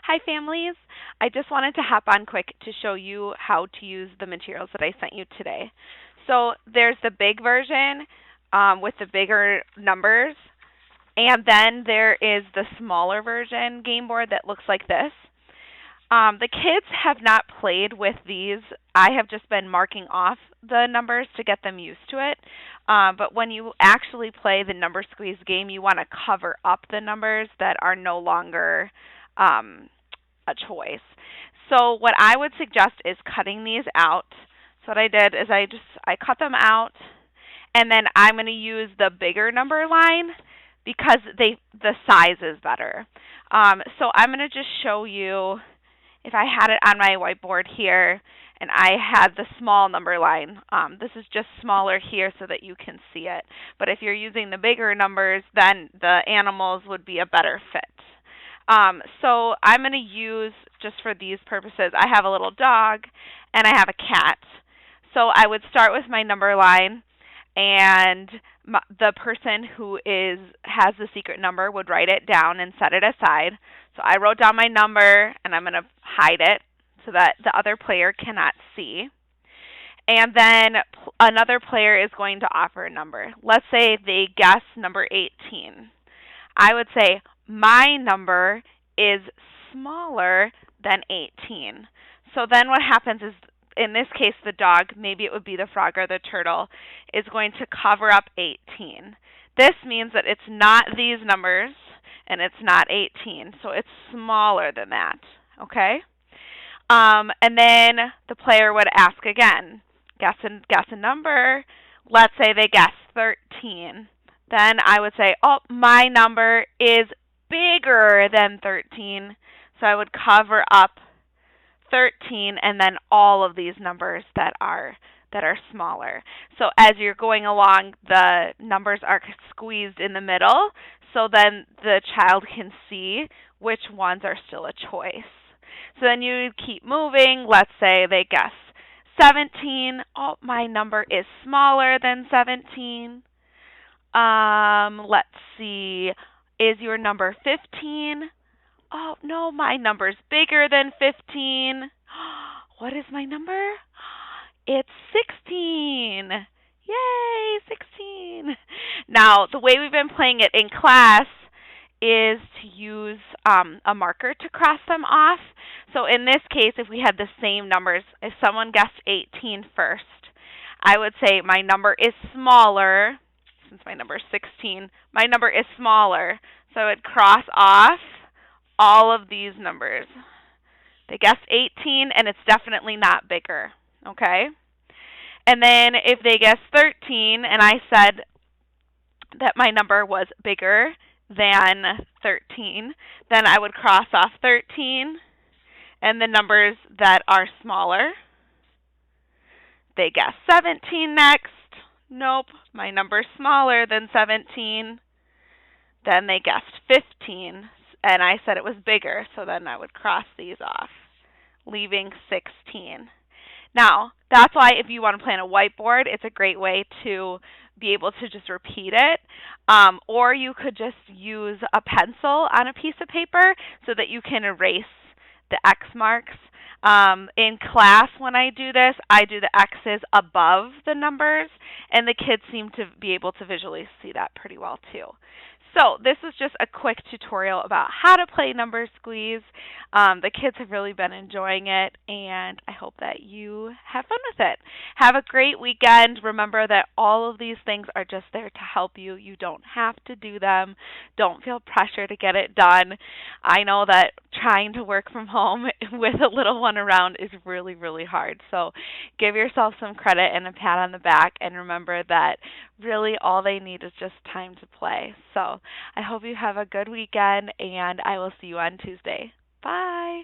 Hi, families. I just wanted to hop on quick to show you how to use the materials that I sent you today. So there's the big version with the bigger numbers, and then there is the smaller version game board that looks like this. The kids have not played with these. I have just been marking off the numbers to get them used to it. But when you actually play the number squeeze game, you want to cover up the numbers that are no longer a choice. So what I would suggest is cutting these out. So what I did is I cut them out, and then I'm going to use the bigger number line because the size is better. So I'm going to just show you if I had it on my whiteboard here and I had the small number line. This is just smaller here so that you can see it. But if you're using the bigger numbers, then the animals would be a better fit. So I'm going to use, just for these purposes, I have a little dog and I have a cat. So I would start with my number line, and the person who has the secret number would write it down and set it aside. So I wrote down my number, and I'm going to hide it so that the other player cannot see. And then another player is going to offer a number. Let's say they guess number 18. I would say my number is smaller than 18. So then what happens is, in this case, the dog, maybe it would be the frog or the turtle, is going to cover up 18. This means that it's not these numbers and it's not 18, so it's smaller than that, okay? And then the player would ask again, guess a number. Let's say they guess 13. Then I would say, oh, my number is bigger than 13, so I would cover up 13 and then all of these numbers that are smaller. So as you're going along, the numbers are squeezed in the middle, so then the child can see which ones are still a choice. So then you keep moving. Let's say they guess 17. Oh, my number is smaller than 17. Let's see. Is your number 15? Oh, no, my number's bigger than 15. What is my number? It's 16. Yay, 16. Now, the way we've been playing it in class is to use a marker to cross them off. So in this case, if we had the same numbers, if someone guessed 18 first, I would say my number is smaller. Since my number is 16, my number is smaller. So I would cross off all of these numbers. They guessed 18, and it's definitely not bigger, okay? And then if they guessed 13, and I said that my number was bigger than 13, then I would cross off 13, and the numbers that are smaller. They guessed 17 next. Nope, my number's smaller than 17. Then they guessed 15, and I said it was bigger, so then I would cross these off, leaving 16. Now, that's why if you want to play on a whiteboard, it's a great way to be able to just repeat it. Or you could just use a pencil on a piece of paper so that you can erase the X marks. In class, when I do this, I do the X's above the numbers, and the kids seem to be able to visually see that pretty well too. So this is just a quick tutorial about how to play number squeeze. The kids have really been enjoying it, and I hope that you have fun with it. Have a great weekend. Remember that all of these things are just there to help you. You don't have to do them. Don't feel pressure to get it done. I know that trying to work from home with a little one around is really, really hard. So give yourself some credit and a pat on the back, and remember that really all they need is just time to play. So I hope you have a good weekend, and I will see you on Tuesday. Bye.